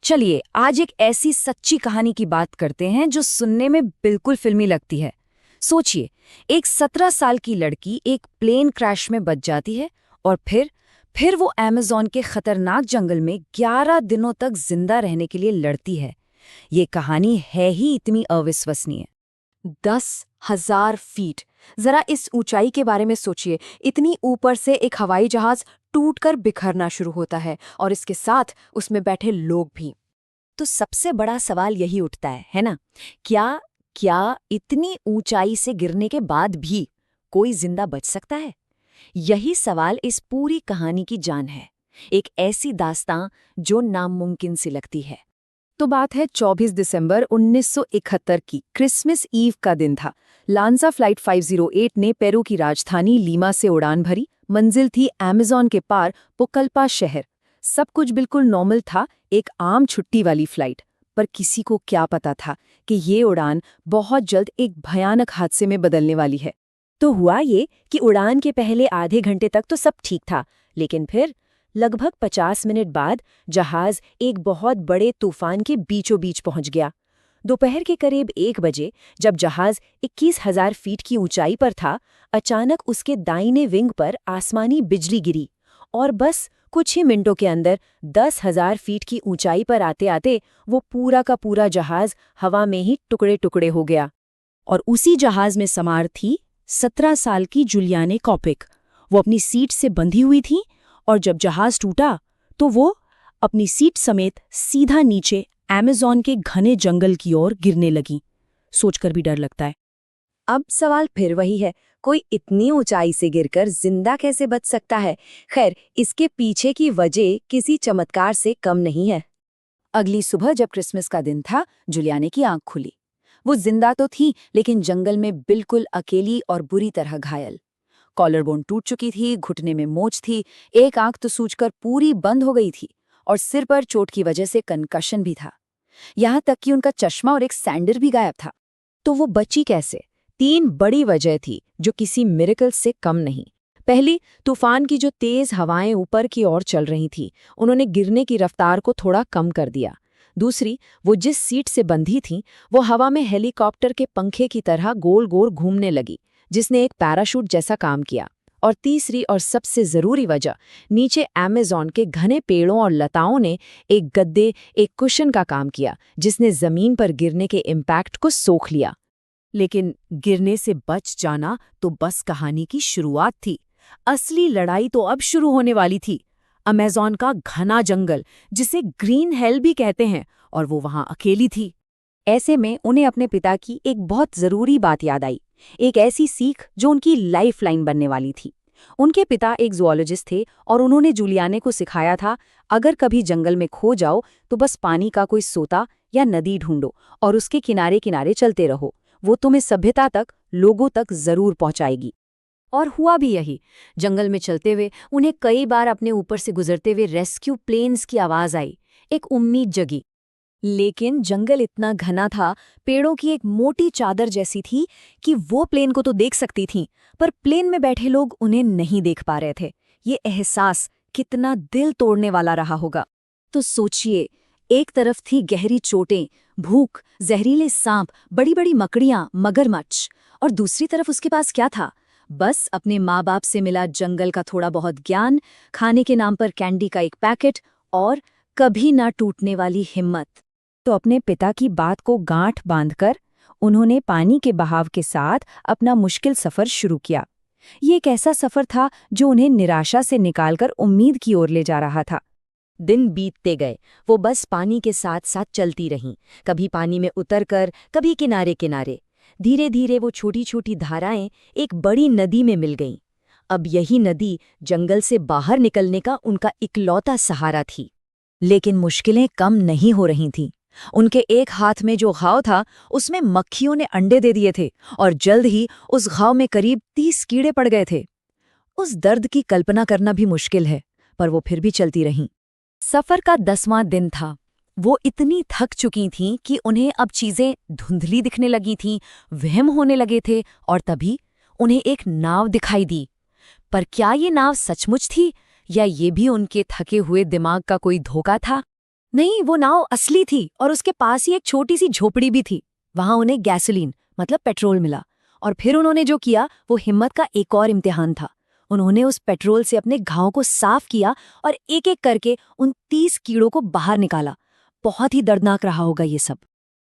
चलिए आज एक ऐसी सच्ची कहानी की बात करते हैं जो सुनने में बिल्कुल फिल्मी लगती है। सोचिए, एक 17 साल की लड़की एक प्लेन क्रैश में बच जाती है और फिर वो अमेज़न के खतरनाक जंगल में 11 दिनों तक जिंदा रहने के लिए लड़ती है। ये कहानी है ही इतनी अविश्वसनीय। 10,000 फीट। जरा इस ऊंचाई के बारे में सोचिए। इतनी ऊपर से एक हवाई जहाज टूटकर बिखरना शुरू होता है और इसके साथ उसमें बैठे लोग भी। तो सबसे बड़ा सवाल यही उठता है ना? क्या क्या इतनी ऊंचाई से गिरने के बाद भी कोई जिंदा बच सकता है? यही सवाल इस पूरी कहानी की जान है। एक ऐसी दास्तां जो नामुमकिन सी लगती है। तो बात है 24 दिसंबर 1971 की। क्रिसमस ईव का दिन था। लांजा फ्लाइट 508 ने पेरू की राजधानी लीमा से उड़ान भरी। मंजिल थी अमेज़न के पार पुकल्पा शहर। सब कुछ बिल्कुल नॉर्मल था, एक आम छुट्टी वाली फ्लाइट। पर किसी को क्या पता था कि ये उड़ान बहुत जल्द एक भयानक हादसे में बदलने वाली है। तो हुआ ये कि उड़ान के पहले आधे घंटे तक तो सब ठीक था, लेकिन फिर लगभग 50 मिनट बाद जहाज एक बहुत बड़े तूफान के बीचों बीच पहुंच गया। दोपहर के करीब 1 बजे जब जहाज 21,000 फीट की ऊंचाई पर था, अचानक उसके दाहिने विंग पर आसमानी बिजली गिरी और बस कुछ ही मिनटों के अंदर 10,000 फीट की ऊंचाई पर आते आते वो पूरा का पूरा जहाज हवा में ही टुकड़े टुकड़े हो गया। और उसी जहाज में सवार थी 17 साल की जुलियाने कॉपिक। वो अपनी सीट से बंधी हुई थी और जब जहाज टूटा तो वो अपनी सीट समेत सीधा नीचे अमेज़न के घने जंगल की ओर गिरने लगी। सोचकर भी डर लगता है। अब सवाल फिर वही है, कोई इतनी ऊंचाई से गिरकर जिंदा कैसे बच सकता है? खैर, इसके पीछे की वजह किसी चमत्कार से कम नहीं है। अगली सुबह जब क्रिसमस का दिन था, जुलियाने की आंख खुली। वो जिंदा तो थी, लेकिन जंगल में बिल्कुल अकेली और बुरी तरह घायल। कॉलरबोन टूट चुकी थी, घुटने में मोच थी, एक आंख तो सूजकर पूरी बंद हो गई थी और सिर पर चोट की वजह से कंकशन भी था। यहाँ तक कि उनका चश्मा और एक सैंडल भी गायब था। तो वो बची कैसे? 3 बड़ी वजह थी जो किसी मिरेकल से कम नहीं। पहली, तूफान की जो तेज हवाएं ऊपर की ओर चल रही थी, उन्होंने गिरने की रफ्तार को थोड़ा कम कर दिया। दूसरी, वो जिस सीट से बंधी थी वो हवा में हेलीकॉप्टर के पंखे की तरह गोल गोल घूमने लगी, जिसने एक पैराशूट जैसा काम किया। और तीसरी और सबसे जरूरी वजह, नीचे अमेज़न के घने पेड़ों और लताओं ने एक गद्दे, एक कुशन का काम किया, जिसने जमीन पर गिरने के इम्पैक्ट को सोख लिया। लेकिन गिरने से बच जाना तो बस कहानी की शुरुआत थी। असली लड़ाई तो अब शुरू होने वाली थी। अमेज़न का घना जंगल, जिसे ग्रीन हेल भी कहते हैं, और वो वहां अकेली थी। ऐसे में उन्हें अपने पिता की एक बहुत जरूरी बात याद आई, एक ऐसी सीख जो उनकी लाइफ लाइन बनने वाली थी। उनके पिता एक जूलॉजिस्ट थे और उन्होंने जुलियाने को सिखाया था, अगर कभी जंगल में खो जाओ तो बस पानी का कोई सोता या नदी ढूंढो और उसके किनारे किनारे चलते रहो। वो तुम्हें सभ्यता तक, लोगों तक जरूर पहुंचाएगी। और हुआ भी यही। जंगल में चलते हुए उन्हें कई बार अपने ऊपर से गुजरते हुए रेस्क्यू प्लेन्स की आवाज आई। एक उम्मीद जगी। लेकिन जंगल इतना घना था, पेड़ों की एक मोटी चादर जैसी थी कि वो प्लेन को तो देख सकती थीं, पर प्लेन में बैठे लोग उन्हें नहीं देख पा रहे थे। ये एहसास कितना दिल तोड़ने वाला रहा होगा। तो सोचिए, एक तरफ थी गहरी चोटें, भूख, जहरीले सांप, बड़ी बड़ी मकड़ियां, मगरमच्छ, और दूसरी तरफ उसके पास क्या था? बस अपने माँ बाप से मिला जंगल का थोड़ा बहुत ज्ञान, खाने के नाम पर कैंडी का एक पैकेट और कभी ना टूटने वाली हिम्मत। तो अपने पिता की बात को गांठ बांधकर उन्होंने पानी के बहाव के साथ अपना मुश्किल सफर शुरू किया। ये एक ऐसा सफर था जो उन्हें निराशा से निकालकर उम्मीद की ओर ले जा रहा था। दिन बीतते गए, वो बस पानी के साथ साथ चलती रहीं, कभी पानी में उतरकर, कभी किनारे किनारे। धीरे धीरे वो छोटी छोटी धाराएं एक बड़ी नदी में मिल गईं। अब यही नदी जंगल से बाहर निकलने का उनका इकलौता सहारा थी। लेकिन मुश्किलें कम नहीं हो रही थीं। उनके एक हाथ में जो घाव था, उसमें मक्खियों ने अंडे दे दिए थे और जल्द ही उस घाव में करीब 30 कीड़े पड़ गए थे। उस दर्द की कल्पना करना भी मुश्किल है, पर वो फिर भी चलती रहीं। सफर का 10वां दिन था। वो इतनी थक चुकी थीं कि उन्हें अब चीजें धुंधली दिखने लगी थीं, वहम होने लगे थे, और तभी उन्हें एक नाव दिखाई दी। पर क्या ये नाव सचमुच थी या ये भी उनके थके हुए दिमाग का कोई धोखा था? नहीं, वो नाव असली थी और उसके पास ही एक छोटी सी झोपड़ी भी थी। वहां उन्हें गैसोलीन मतलब पेट्रोल मिला और फिर उन्होंने जो किया वो हिम्मत का एक और इम्तिहान था। उन्होंने उस पेट्रोल से अपने घावों को साफ किया और एक एक करके उन 30 कीड़ों को बाहर निकाला। बहुत ही दर्दनाक रहा होगा ये सब।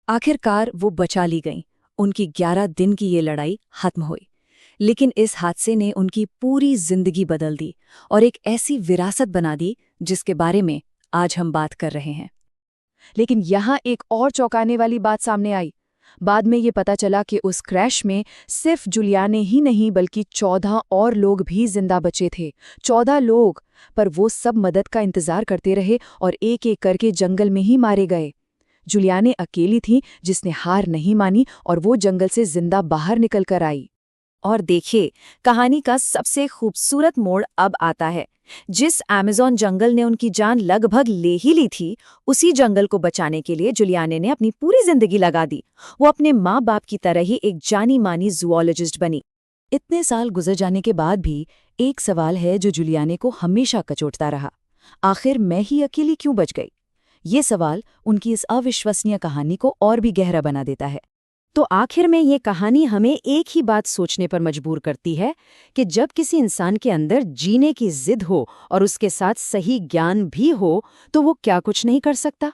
आखिरकार वो बचा ली गईं। उनकी 11 दिन की ये लड़ाई खत्म हुई। लेकिन इस हादसे ने उनकी पूरी जिंदगी बदल दी और एक ऐसी विरासत बना दी जिसके बारे में आज हम बात कर रहे हैं। लेकिन यहाँ एक और चौंकाने वाली बात सामने आई। बाद में ये पता चला कि उस क्रैश में सिर्फ जुलियाने ही नहीं बल्कि 14 और लोग भी जिंदा बचे थे। 14 लोग, पर वो सब मदद का इंतजार करते रहे और एक एक करके जंगल में ही मारे गए। जुलियाने अकेली थी जिसने हार नहीं मानी और वो जंगल से जिंदा बाहर निकल कर आई। और देखिए, कहानी का सबसे खूबसूरत मोड़ अब आता है। जिस अमेज़न जंगल ने उनकी जान लगभग ले ही ली थी, उसी जंगल को बचाने के लिए जुलियाने ने अपनी पूरी जिंदगी लगा दी। वो अपने माँ बाप की तरह ही एक जानी मानी जूलॉजिस्ट बनी। इतने साल गुजर जाने के बाद भी एक सवाल है जो जुलियाने को हमेशा कचोटता रहा। आखिर मैं ही अकेली क्यों बच गई? ये सवाल उनकी इस अविश्वसनीय कहानी को और भी गहरा बना देता है। तो आखिर में ये कहानी हमें एक ही बात सोचने पर मजबूर करती है कि जब किसी इंसान के अंदर जीने की जिद हो और उसके साथ सही ज्ञान भी हो, तो वो क्या कुछ नहीं कर सकता।